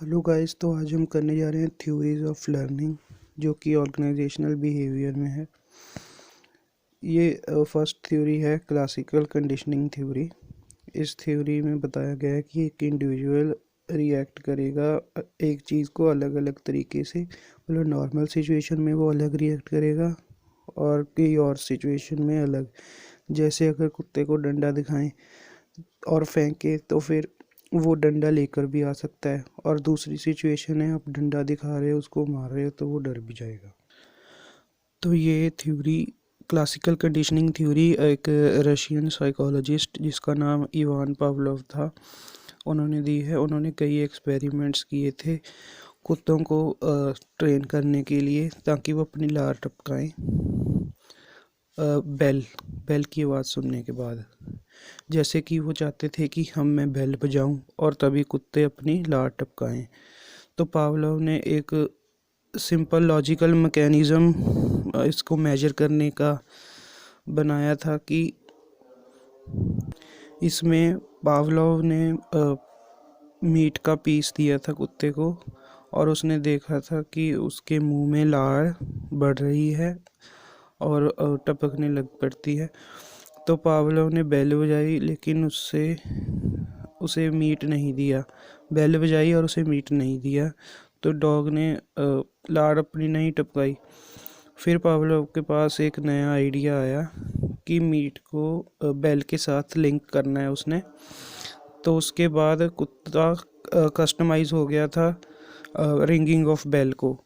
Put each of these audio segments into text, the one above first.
Hello guys, तो आज हम करने जा रहे हैं थ्योरीज ऑफ लर्निंग, जो कि ऑर्गेनाइजेशनल बिहेवियर में है। ये फर्स्ट थ्योरी है क्लासिकल कंडीशनिंग थ्योरी। इस थ्योरी में बताया गया है कि एक इंडिविजुअल रिएक्ट करेगा एक चीज़ को अलग अलग तरीके से। मतलब नॉर्मल सिचुएशन में वो अलग रिएक्ट करेगा और कई और सिचुएशन में अलग। जैसे अगर कुत्ते को डंडा दिखाएं और फेंके तो फिर वो डंडा लेकर भी आ सकता है, और दूसरी सिचुएशन है आप डंडा दिखा रहे हो उसको मार रहे हो तो वो डर भी जाएगा। तो ये थ्योरी क्लासिकल कंडीशनिंग थ्योरी एक रशियन साइकोलॉजिस्ट जिसका नाम इवान पावलोव था, उन्होंने दी है। उन्होंने कई एक्सपेरिमेंट्स किए थे कुत्तों को ट्रेन करने के लिए, ताकि वो अपनी लार टपकाएं बेल की आवाज़ सुनने के बाद। जैसे कि वो चाहते थे कि मैं बेल बजाऊं और तभी कुत्ते अपनी लार टपकाएं। तो पावलोव ने एक सिंपल लॉजिकल मैकेनिज़्म इसको मेजर करने का बनाया था कि इसमें पावलोव ने मीट का पीस दिया था कुत्ते को, और उसने देखा था कि उसके मुंह में लार बढ़ रही है और टपकने लग पड़ती है। तो पावलोव ने बेल बजाई, लेकिन उसे मीट नहीं दिया। बेल बजाई और उसे मीट नहीं दिया, तो डॉग ने लार अपनी नहीं टपकाई। फिर पावलोव के पास एक नया आइडिया आया कि मीट को बेल के साथ लिंक करना है उसने। तो उसके बाद कुत्ता कस्टमाइज हो गया था रिंगिंग ऑफ बेल को,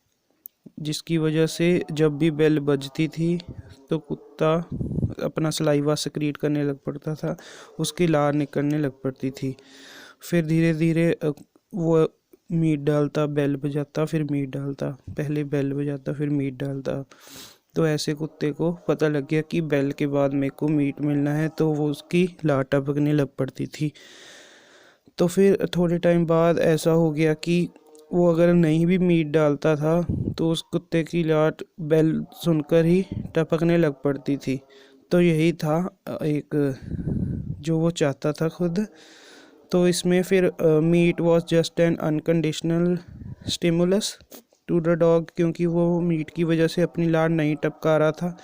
जिसकी वजह से जब भी बेल बजती थी तो कुत्ता अपना सलाइवा सेक्रीट करने लग पड़ता था, उसकी लार निकलने लग पड़ती थी। फिर धीरे धीरे वो मीट डालता, बेल बजाता, फिर मीट डालता, पहले बेल बजाता फिर मीट डालता। तो ऐसे कुत्ते को पता लग गया कि बेल के बाद मेरे को मीट मिलना है, तो वो उसकी लार टपकने लग पड़ती थी। तो फिर थोड़े टाइम बाद ऐसा हो गया कि वो अगर नहीं भी मीट डालता था तो उस कुत्ते की लाट बेल सुनकर ही टपकने लग पड़ती थी। तो यही था एक जो वो चाहता था खुद। तो इसमें फिर meat was just an unconditional stimulus to the dog, क्योंकि वो मीट की वजह से अपनी लार नहीं टपका रहा था,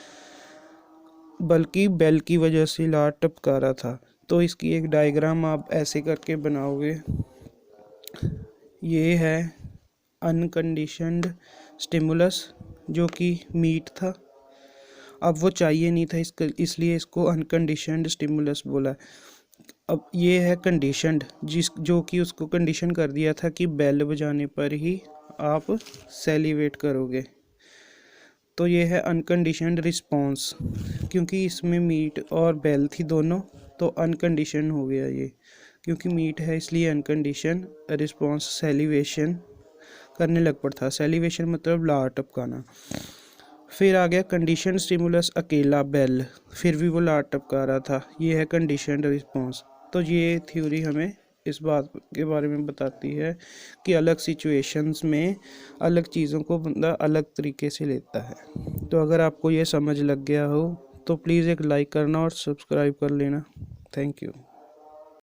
बल्कि बेल की वजह से लार टपका रहा था। तो इसकी एक डायग्राम आप ऐसे करके बनाओगे। ये है अनकंडीशनड स्टिमुलस, जो कि मीट था। अब वो चाहिए नहीं था इसलिए इसको अनकंडीशनड स्टिमुलस बोला। अब ये है कंडीशनड, जो कि उसको कंडीशन कर दिया था कि बेल बजाने पर ही आप सेलिवेट करोगे। तो ये है अनकंडीशनड रिस्पॉन्स, क्योंकि इसमें मीट और बेल थी दोनों, तो अनकंडीशन हो गया ये। क्योंकि मीट है इसलिए अनकंडीशन रिस्पॉन्स सेलिवेशन करने लग पड़ता। सेलिवेशन मतलब लार टपकाना। फिर आ गया कंडीशन स्टिमुलस अकेला बेल, फिर भी वो लार टपका रहा था। ये है कंडीशन रिस्पॉन्स। तो ये थ्योरी हमें इस बात के बारे में बताती है कि अलग सिचुएशंस में अलग चीज़ों को बंदा अलग तरीके से लेता है। तो अगर आपको ये समझ लग गया हो तो प्लीज़ एक लाइक करना और सब्सक्राइब कर लेना। Thank you.